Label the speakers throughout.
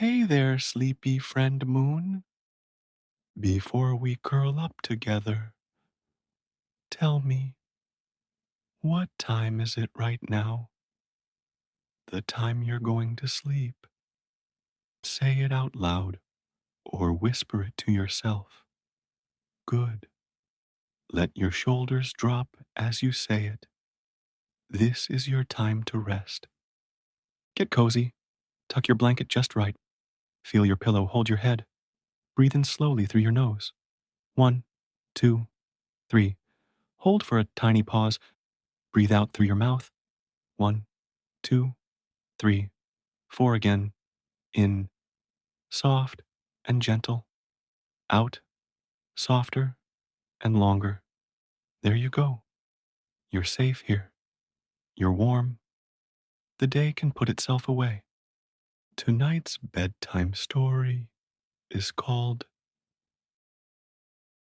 Speaker 1: Hey there, sleepy friend Moon. Before we curl up together, tell me, what time is it right now? The time you're going to sleep. Say it out loud or whisper it to yourself. Good. Let your shoulders drop as you say it. This is your time to rest. Get cozy. Tuck your blanket just right. Feel your pillow hold your head. Breathe in slowly through your nose. 1, 2, 3. Hold for a tiny pause. Breathe out through your mouth. 1, 2, 3, 4 again. In, soft and gentle. Out, softer and longer. There you go. You're safe here. You're warm. The day can put itself away. Tonight's bedtime story is called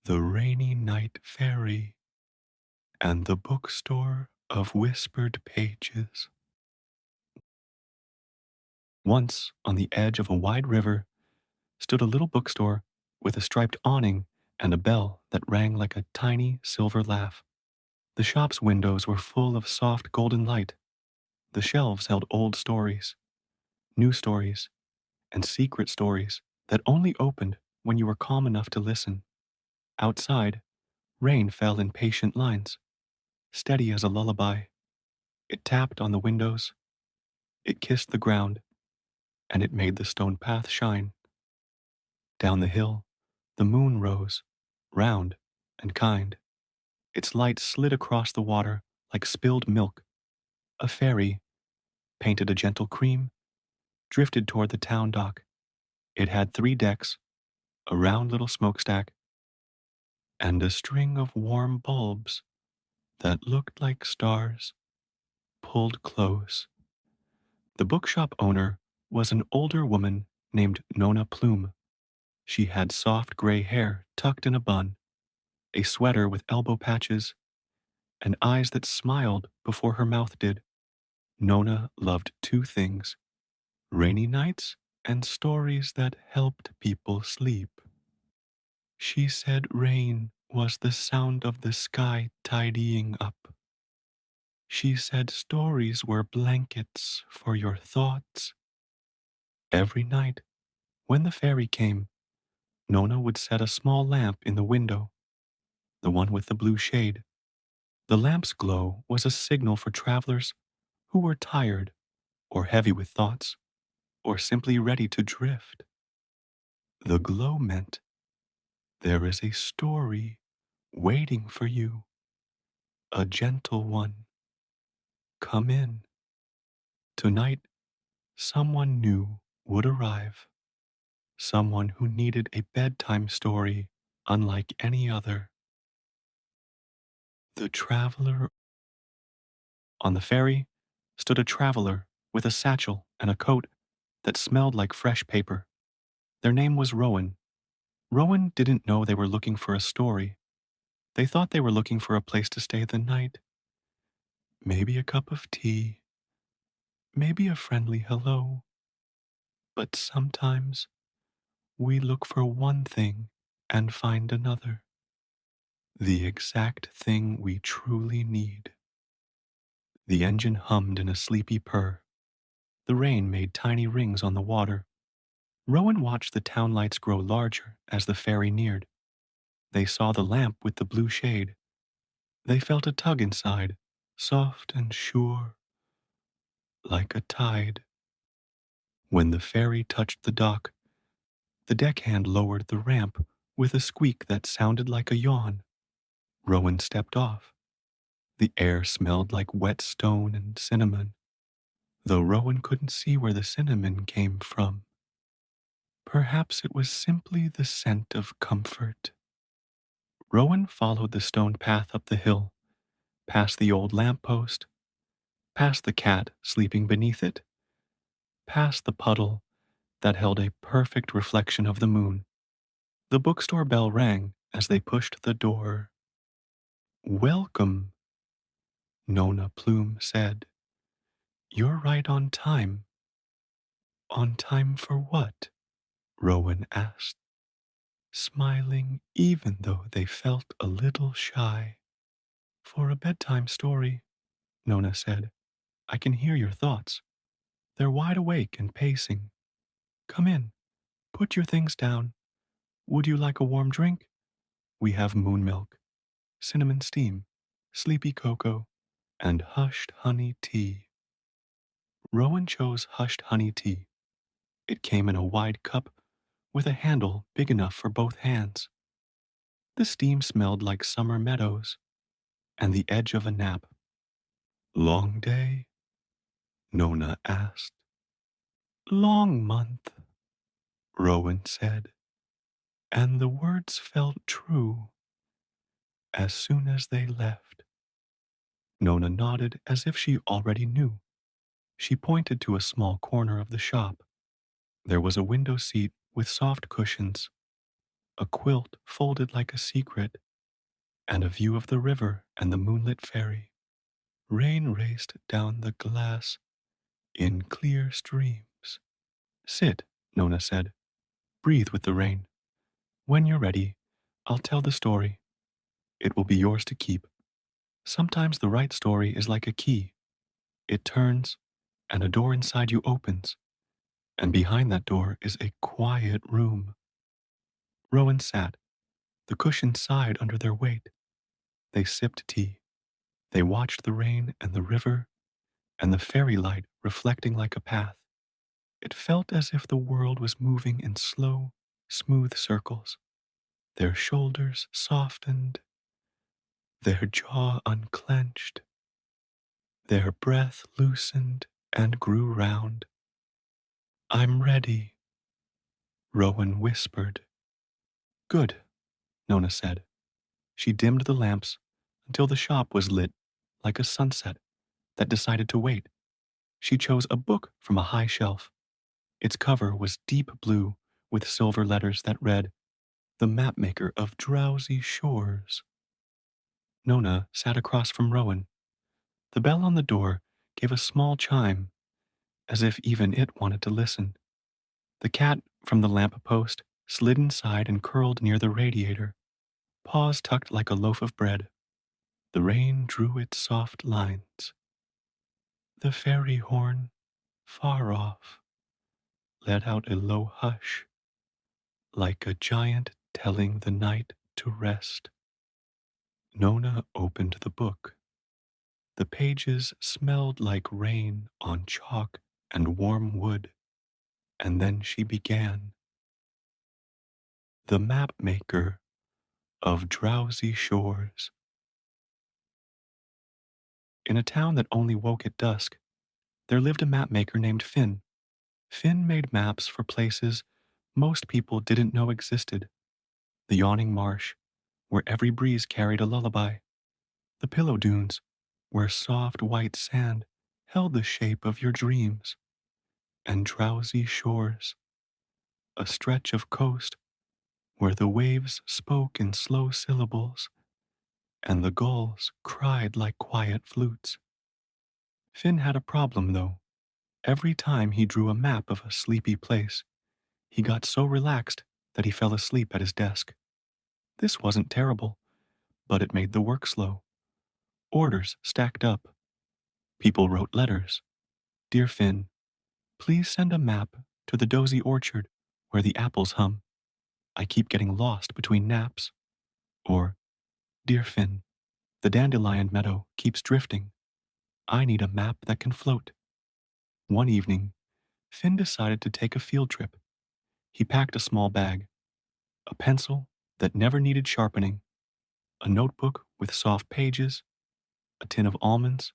Speaker 1: The Rainy Night Ferry and the Bookstore of Whispered Pages. Once, on the edge of a wide river, stood a little bookstore with a striped awning and a bell that rang like a tiny silver laugh. The shop's windows were full of soft golden light. The shelves held old stories, new stories, and secret stories that only opened when you were calm enough to listen. Outside, rain fell in patient lines, steady as a lullaby. It tapped on the windows, it kissed the ground, and it made the stone path shine. Down the hill, the moon rose, round and kind. Its light slid across the water like spilled milk. A fairy, painted a gentle cream, drifted toward the town dock. It had 3 decks, a round little smokestack, and a string of warm bulbs that looked like stars pulled close. The bookshop owner was an older woman named Nona Plume. She had soft gray hair tucked in a bun, a sweater with elbow patches, and eyes that smiled before her mouth did. Nona loved 2 things: rainy nights and stories that helped people sleep. She said rain was the sound of the sky tidying up. She said stories were blankets for your thoughts. Every night, when the fairy came, Nona would set a small lamp in the window, the one with the blue shade. The lamp's glow was a signal for travelers who were tired or heavy with thoughts or simply ready to drift. The glow meant there is a story waiting for you, a gentle one. Come in. Tonight, someone new would arrive, someone who needed a bedtime story unlike any other. The traveler on the ferry stood a traveler with a satchel and a coat that smelled like fresh paper. Their name was Rowan. Rowan didn't know they were looking for a story. They thought they were looking for a place to stay the night. Maybe a cup of tea, maybe a friendly hello. But sometimes we look for one thing and find another, the exact thing we truly need. The engine hummed in a sleepy purr. The rain made tiny rings on the water. Rowan watched the town lights grow larger as the ferry neared. They saw the lamp with the blue shade. They felt a tug inside, soft and sure, like a tide. When the ferry touched the dock, the deckhand lowered the ramp with a squeak that sounded like a yawn. Rowan stepped off. The air smelled like wet stone and cinnamon, though Rowan couldn't see where the cinnamon came from. Perhaps it was simply the scent of comfort. Rowan followed the stone path up the hill, past the old lamp post, past the cat sleeping beneath it, past the puddle that held a perfect reflection of the moon. The bookstore bell rang as they pushed the door. Welcome, Nona Plume said. You're right on time. On time for what? Rowan asked, smiling even though they felt a little shy. For a bedtime story, Nona said. I can hear your thoughts. They're wide awake and pacing. Come in. Put your things down. Would you like a warm drink? We have moon milk, cinnamon steam, sleepy cocoa, and hushed honey tea. Rowan chose hushed honey tea. It came in a wide cup with a handle big enough for both hands. The steam smelled like summer meadows and the edge of a nap. Long day? Nona asked. Long month, Rowan said, and the words felt true as soon as they left. Nona nodded as if she already knew. She pointed to a small corner of the shop. There was a window seat with soft cushions, a quilt folded like a secret, and a view of the river and the moonlit ferry. Rain raced down the glass in clear streams. Sit, Nona said. Breathe with the rain. When you're ready, I'll tell the story. It will be yours to keep. Sometimes the right story is like a key. It turns, and a door inside you opens, and behind that door is a quiet room. Rowan sat. The cushions sighed under their weight. They sipped tea. They watched the rain and the river and the fairy light reflecting like a path. It felt as if the world was moving in slow, smooth circles. Their shoulders softened, their jaw unclenched, their breath loosened and grew round. I'm ready, Rowan whispered. Good, Nona said. She dimmed the lamps until the shop was lit like a sunset that decided to wait. She chose a book from a high shelf. Its cover was deep blue with silver letters that read, The Mapmaker of Drowsy Shores. Nona sat across from Rowan. The bell on the door gave a small chime, as if even it wanted to listen. The cat from the lamp post slid inside and curled near the radiator, paws tucked like a loaf of bread. The rain drew its soft lines. The fairy horn, far off, let out a low hush, like a giant telling the night to rest. Nona opened the book. The pages smelled like rain on chalk and warm wood, and then she began. The Mapmaker of Drowsy Shores. In a town that only woke at dusk, there lived a mapmaker named Finn. Finn made maps for places most people didn't know existed. The yawning marsh, where every breeze carried a lullaby. The pillow dunes, where soft white sand held the shape of your dreams. And drowsy shores, a stretch of coast where the waves spoke in slow syllables and the gulls cried like quiet flutes. Finn had a problem, though. Every time he drew a map of a sleepy place, he got so relaxed that he fell asleep at his desk. This wasn't terrible, but it made the work slow. Orders stacked up. People wrote letters. Dear Finn, please send a map to the dozy orchard where the apples hum. I keep getting lost between naps. Or, Dear Finn, the dandelion meadow keeps drifting. I need a map that can float. One evening, Finn decided to take a field trip. He packed a small bag, a pencil that never needed sharpening, a notebook with soft pages, a tin of almonds,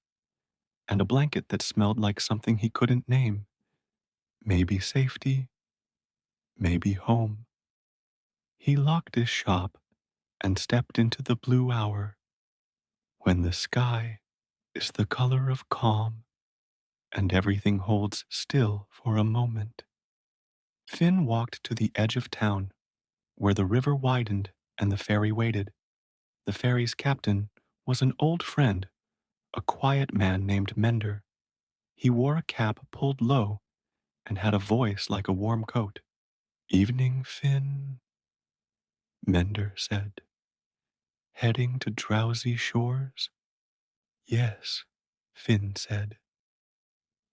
Speaker 1: and a blanket that smelled like something he couldn't name. Maybe safety, maybe home. He locked his shop and stepped into the blue hour when the sky is the color of calm and everything holds still for a moment. Finn walked to the edge of town where the river widened and the ferry waited. The ferry's captain was an old friend, a quiet man named Mender. He wore a cap pulled low and had a voice like a warm coat. Evening, Finn, Mender said. Heading to drowsy shores? Yes, Finn said.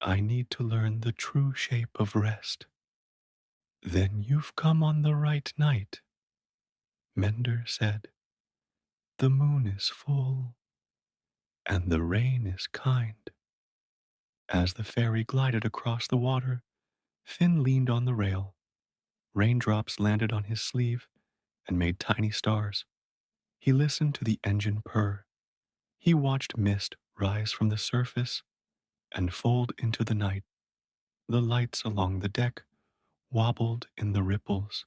Speaker 1: I need to learn the true shape of rest. Then you've come on the right night, Mender said. The moon is full, and the rain is kind. As the ferry glided across the water, Finn leaned on the rail. Raindrops landed on his sleeve and made tiny stars. He listened to the engine purr. He watched mist rise from the surface and fold into the night. The lights along the deck wobbled in the ripples.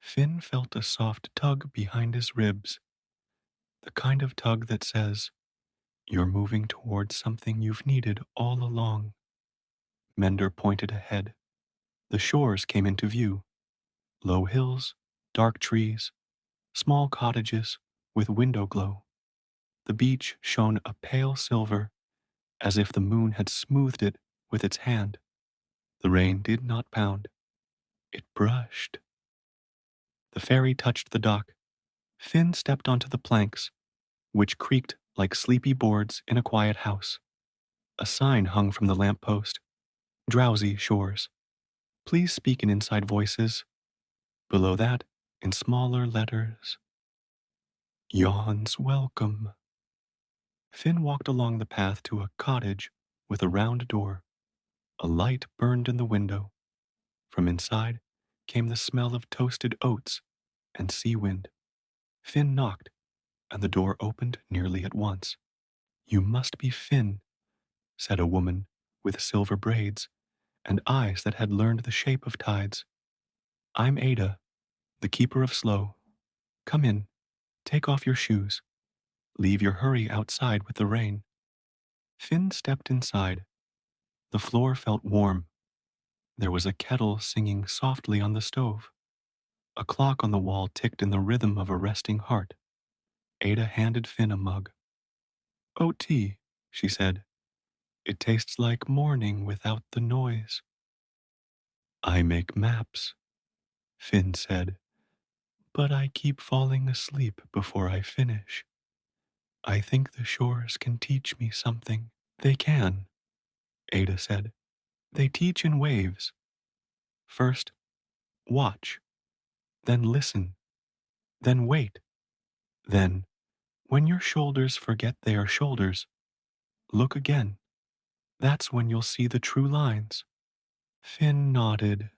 Speaker 1: Finn felt a soft tug behind his ribs, the kind of tug that says, you're moving towards something you've needed all along. Mender pointed ahead. The shores came into view. Low hills, dark trees, small cottages with window glow. The beach shone a pale silver, as if the moon had smoothed it with its hand. The rain did not pound. It brushed. The ferry touched the dock. Finn stepped onto the planks, which creaked like sleepy boards in a quiet house. A sign hung from the lamp post. Drowsy shores. Please speak in inside voices. Below that, in smaller letters, Yawns welcome. Finn walked along the path to a cottage with a round door. A light burned in the window. From inside came the smell of toasted oats and sea wind. Finn knocked, and the door opened nearly at once. You must be Finn, said a woman with silver braids and eyes that had learned the shape of tides. I'm Ada, the keeper of Slow. Come in, take off your shoes. Leave your hurry outside with the rain. Finn stepped inside. The floor felt warm. There was a kettle singing softly on the stove. A clock on the wall ticked in the rhythm of a resting heart. Ada handed Finn a mug. Oat tea, she said. It tastes like morning without the noise. I make maps, Finn said, but I keep falling asleep before I finish. I think the shores can teach me something. They can, Ada said. They teach in waves. First, watch, then listen, then wait, then, when your shoulders forget they are shoulders, look again. That's when you'll see the true lines. Finn nodded.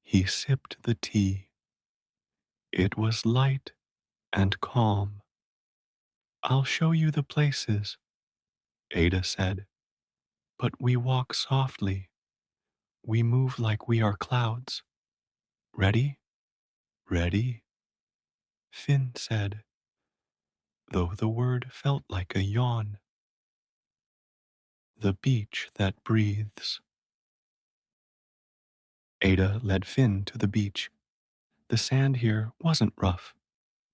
Speaker 1: He sipped the tea. It was light and calm. I'll show you the places, Ada said. But we walk softly. We move like we are clouds. Ready? Ready? Finn said, though the word felt like a yawn. The beach that breathes. Ada led Finn to the beach. The sand here wasn't rough.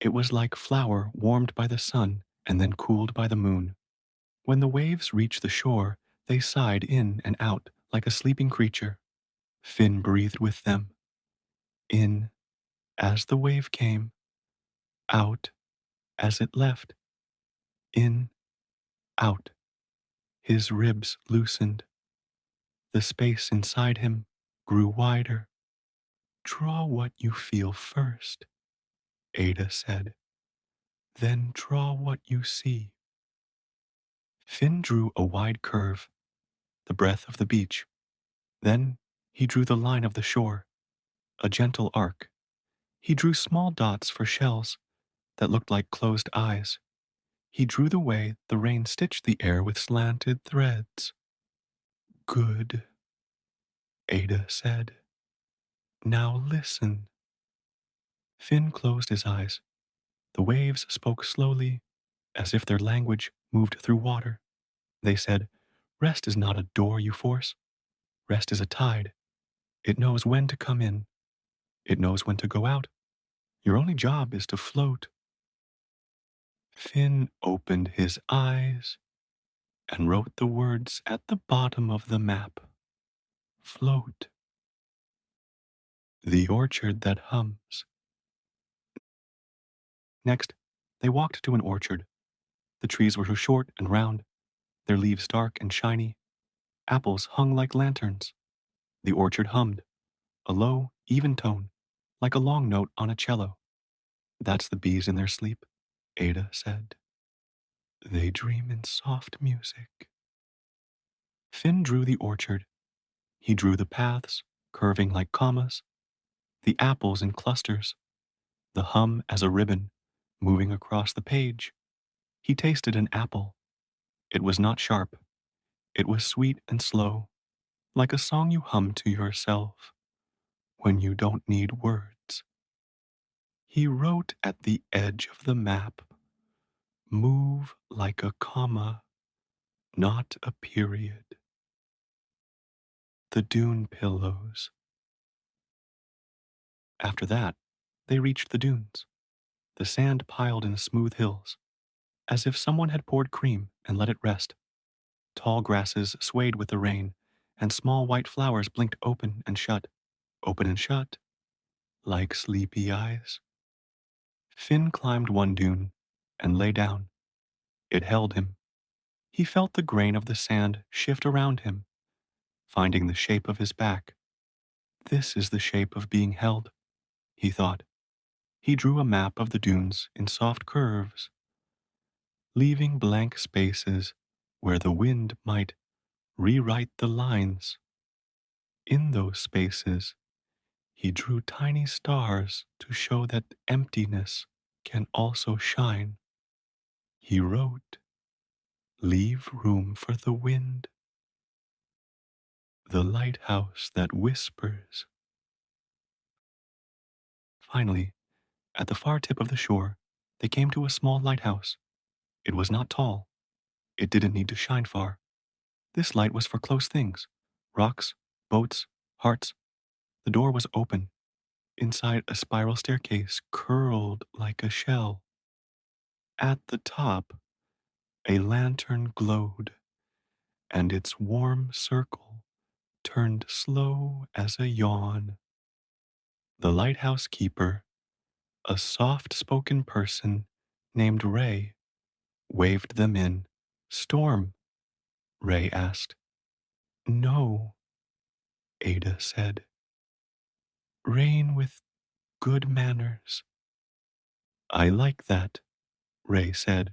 Speaker 1: It was like flour warmed by the sun and then cooled by the moon. When the waves reached the shore, they sighed in and out like a sleeping creature. Finn breathed with them. In as the wave came, out as it left. In, out. His ribs loosened. The space inside him grew wider. Draw what you feel first, Ada said. Then draw what you see. Finn drew a wide curve, the breadth of the beach. Then he drew the line of the shore, a gentle arc. He drew small dots for shells that looked like closed eyes. He drew the way the rain stitched the air with slanted threads. Good, Ada said. Now listen. Finn closed his eyes. The waves spoke slowly, as if their language moved through water. They said, rest is not a door you force. Rest is a tide. It knows when to come in. It knows when to go out. Your only job is to float. Finn opened his eyes and wrote the words at the bottom of the map. float. The orchard that hums. Next, they walked to an orchard. The trees were short and round, their leaves dark and shiny. Apples hung like lanterns. The orchard hummed, a low, even tone, like a long note on a cello. That's the bees in their sleep, Ada said. They dream in soft music. Finn drew the orchard. He drew the paths, curving like commas, the apples in clusters, the hum as a ribbon, moving across the page. He tasted an apple. It was not sharp. It was sweet and slow, like a song you hum to yourself when you don't need words. He wrote at the edge of the map, move like a comma, not a period. The dune pillows. After that, they reached the dunes. The sand piled in smooth hills, as if someone had poured cream and let it rest. Tall grasses swayed with the rain, and small white flowers blinked open and shut, like sleepy eyes. Finn climbed one dune and lay down. It held him. He felt the grain of the sand shift around him, finding the shape of his back. This is the shape of being held, he thought. He drew a map of the dunes in soft curves, leaving blank spaces where the wind might rewrite the lines. In those spaces, he drew tiny stars to show that emptiness can also shine. He wrote, leave room for the wind, the lighthouse that whispers. Finally, at the far tip of the shore, they came to a small lighthouse. It was not tall. It didn't need to shine far. This light was for close things, rocks, boats, hearts. The door was open. Inside, a spiral staircase curled like a shell. At the top, a lantern glowed, and its warm circle turned slow as a yawn. The lighthouse keeper, a soft-spoken person named Ray, waved them in. Storm, Ray asked. No, Ada said. Rain with good manners. I like that, Ray said.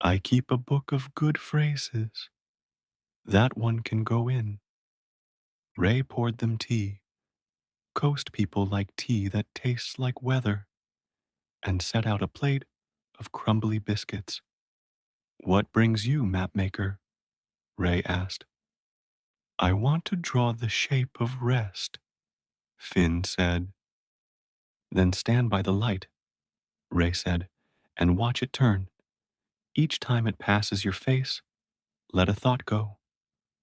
Speaker 1: I keep a book of good phrases. That one can go in. Ray poured them tea. Coast people like tea that tastes like weather, and set out a plate of crumbly biscuits. What brings you, Mapmaker? Ray asked. I want to draw the shape of rest, Finn said. Then stand by the light, Ray said, and watch it turn. Each time it passes your face, let a thought go,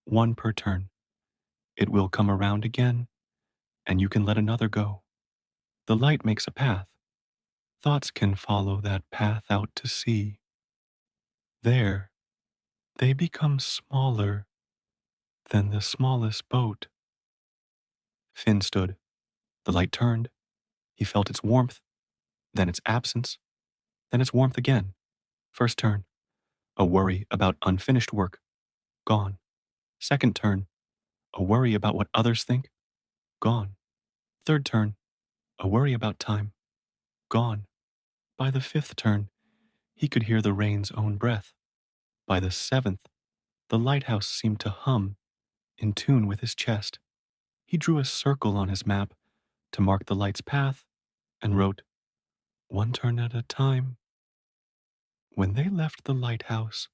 Speaker 1: one per turn. It will come around again, and you can let another go. The light makes a path. Thoughts can follow that path out to sea. There, they become smaller than the smallest boat. Finn stood. The light turned. He felt its warmth, then its absence, then its warmth again. First turn, a worry about unfinished work. Gone. Second turn, a worry about what others think. Gone. Third turn, a worry about time. Gone. By the fifth turn, he could hear the rain's own breath. By the seventh, the lighthouse seemed to hum, in tune with his chest. He drew a circle on his map to mark the light's path and wrote, one turn at a time. When they left the lighthouse,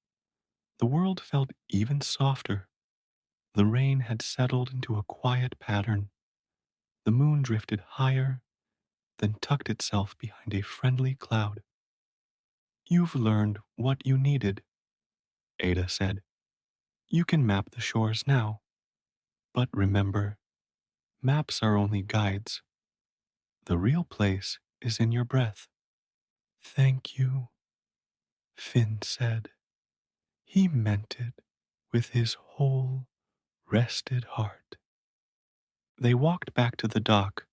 Speaker 1: the world felt even softer. The rain had settled into a quiet pattern. The moon drifted higher, then tucked itself behind a friendly cloud. You've learned what you needed, Ada said. You can map the shores now. But remember, maps are only guides. The real place is in your breath. Thank you, Finn said. He meant it with his whole rested heart. They walked back to the dock,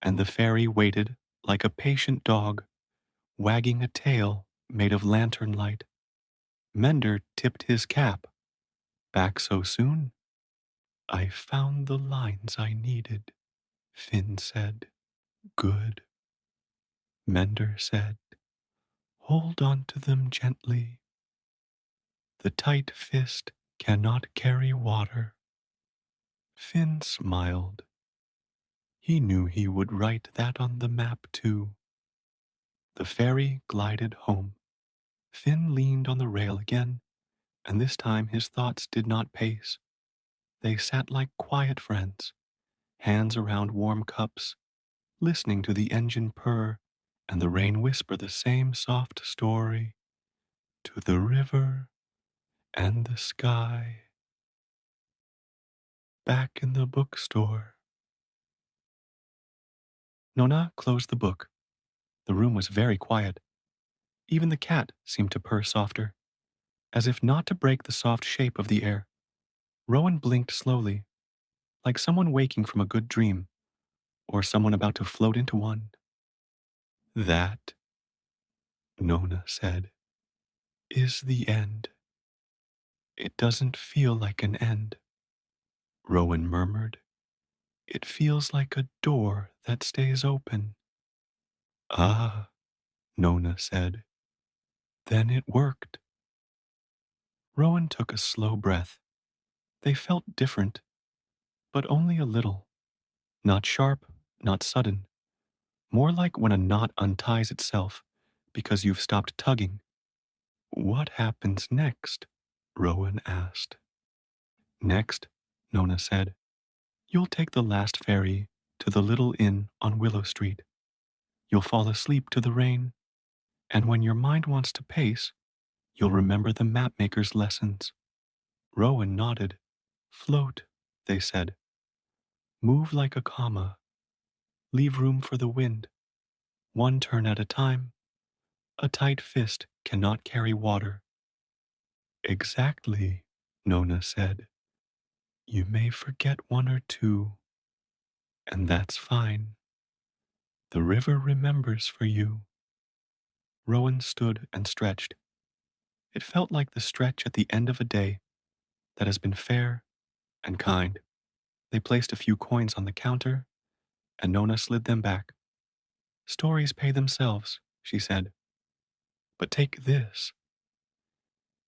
Speaker 1: and the ferry waited like a patient dog, wagging a tail made of lantern light. Mender tipped his cap. Back so soon? I found the lines I needed, Finn said. Good. Mender said. Hold on to them gently. The tight fist cannot carry water. Finn smiled. He knew he would write that on the map too. The ferry glided home. Finn leaned on the rail again, and this time his thoughts did not pace. They sat like quiet friends, hands around warm cups, listening to the engine purr and the rain whisper the same soft story to the river and the sky. Back in the bookstore. Nona closed the book. The room was very quiet. Even the cat seemed to purr softer, as if not to break the soft shape of the air. Rowan blinked slowly, like someone waking from a good dream, or someone about to float into one. That, Nona said, is the end. It doesn't feel like an end, Rowan murmured. It feels like a door that stays open. Ah, Nona said. Then it worked. Rowan took a slow breath. They felt different, but only a little. Not sharp, not sudden. More like when a knot unties itself because you've stopped tugging. What happens next? Rowan asked. Next, Nona said, you'll take the last ferry to the little inn on Willow Street. You'll fall asleep to the rain, and when your mind wants to pace, you'll remember the Mapmaker's lessons. Rowan nodded. Float, they said. Move like a comma. Leave room for the wind. One turn at a time. A tight fist cannot carry water. Exactly, Nona said. You may forget one or two, and that's fine. The river remembers for you. Rowan stood and stretched. It felt like the stretch at the end of a day that has been fair and kind. They placed a few coins on the counter, and Nona slid them back. Stories pay themselves, she said. But take this.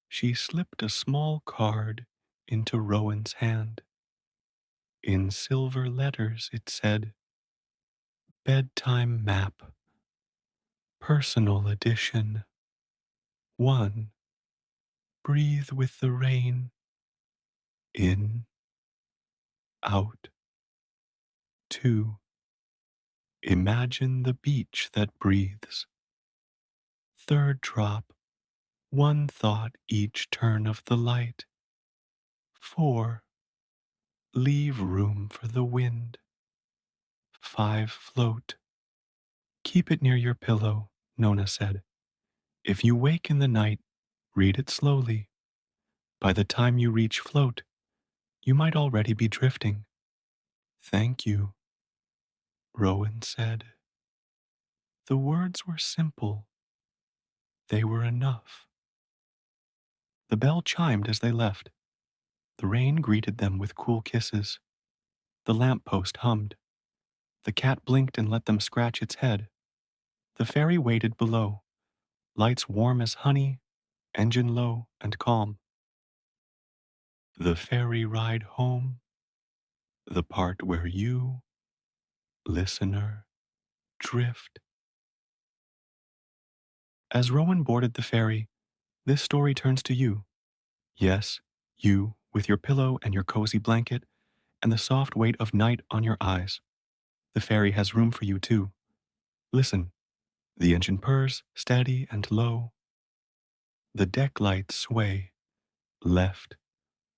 Speaker 1: She slipped a small card into Rowan's hand. In silver letters it said, Bedtime Map, Personal Edition. 1. Breathe with the rain. In, out. 2. Imagine the beach that breathes. Third drop, one thought each turn of the light. 4. Leave room for the wind. 5. Float. Keep it near your pillow, Nona said. If you wake in the night, read it slowly. By the time you reach float, you might already be drifting. Thank you, Rowan said. The words were simple. They were enough. The bell chimed as they left. The rain greeted them with cool kisses. The lamp-post hummed. The cat blinked and let them scratch its head. The ferry waited below, lights warm as honey, engine low and calm. The ferry ride home, the part where you, listener, drift. As Rowan boarded the ferry, this story turns to you. Yes, you, with your pillow and your cozy blanket, and the soft weight of night on your eyes. The ferry has room for you too. Listen, the engine purrs, steady and low. The deck lights sway, left,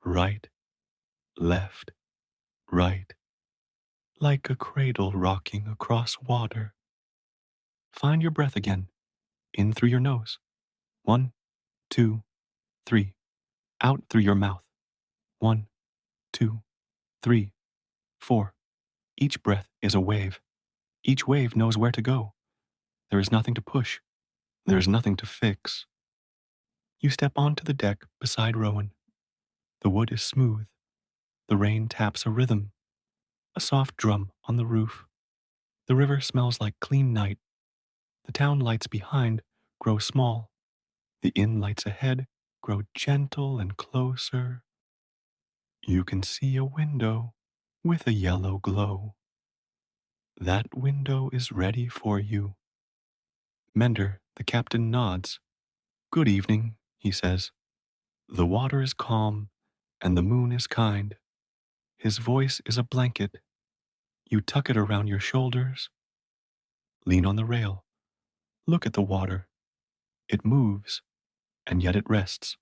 Speaker 1: right, left, right, like a cradle rocking across water. Find your breath again, in through your nose. 1, 2, 3. Out through your mouth. 1, 2, 3, 4. Each breath is a wave. Each wave knows where to go. There is nothing to push. There is nothing to fix. You step onto the deck beside Rowan. The wood is smooth. The rain taps a rhythm, a soft drum on the roof. The river smells like clean night. The town lights behind grow small. The inn lights ahead grow gentle and closer. You can see a window with a yellow glow. That window is ready for you. Mender, the captain, nods. Good evening, he says. The water is calm and the moon is kind. His voice is a blanket. You tuck it around your shoulders. Lean on the rail. Look at the water. It moves, and yet it rests.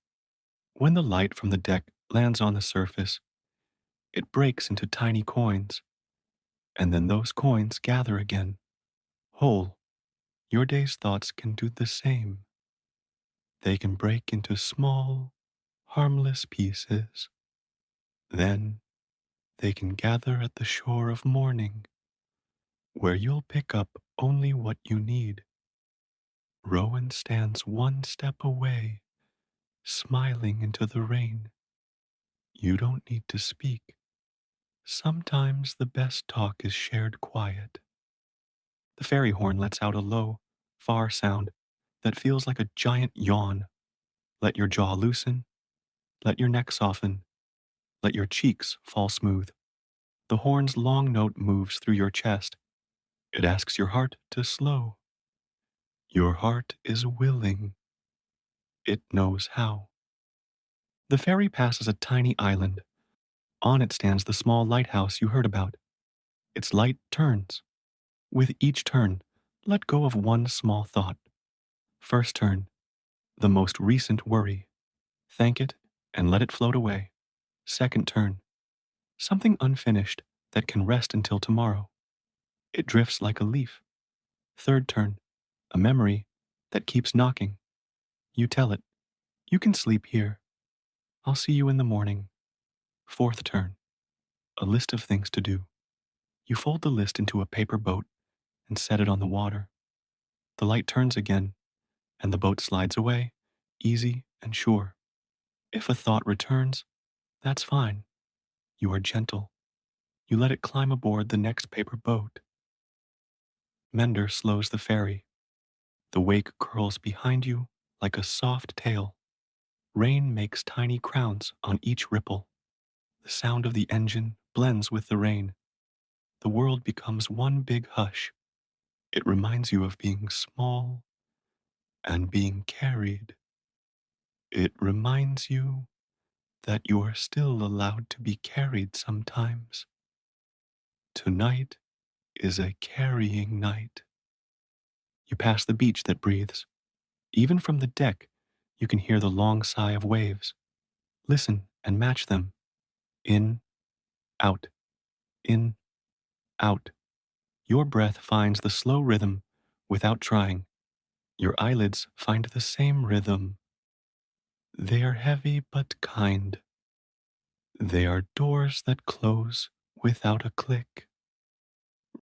Speaker 1: When the light from the deck lands on the surface, it breaks into tiny coins, and then those coins gather again, whole. Your day's thoughts can do the same. They can break into small, harmless pieces. Then they can gather at the shore of morning, where you'll pick up only what you need. Rowan stands one step away, smiling into the rain. You don't need to speak. Sometimes the best talk is shared quiet. The ferry horn lets out a low, far sound that feels like a giant yawn. Let your jaw loosen, let your neck soften, let your cheeks fall smooth. The horn's long note moves through your chest. It asks your heart to slow. Your heart is willing. It knows how. The ferry passes a tiny island. On it stands the small lighthouse you heard about. Its light turns. With each turn, let go of one small thought. First turn, the most recent worry. Thank it and let it float away. Second turn, something unfinished that can rest until tomorrow. It drifts like a leaf. Third turn, a memory that keeps knocking. You tell it, you can sleep here. I'll see you in the morning. Fourth turn, a list of things to do. You fold the list into a paper boat and set it on the water. The light turns again, and the boat slides away, easy and sure. If a thought returns, that's fine. You are gentle. You let it climb aboard the next paper boat. Mender slows the ferry. The wake curls behind you like a soft tail. Rain makes tiny crowns on each ripple. The sound of the engine blends with the rain. The world becomes one big hush. It reminds you of being small and being carried. It reminds you that you are still allowed to be carried sometimes. Tonight is a carrying night. You pass the beach that breathes. Even from the deck, you can hear the long sigh of waves. Listen and match them. In, out, in, out. Your breath finds the slow rhythm without trying. Your eyelids find the same rhythm. They are heavy but kind. They are doors that close without a click.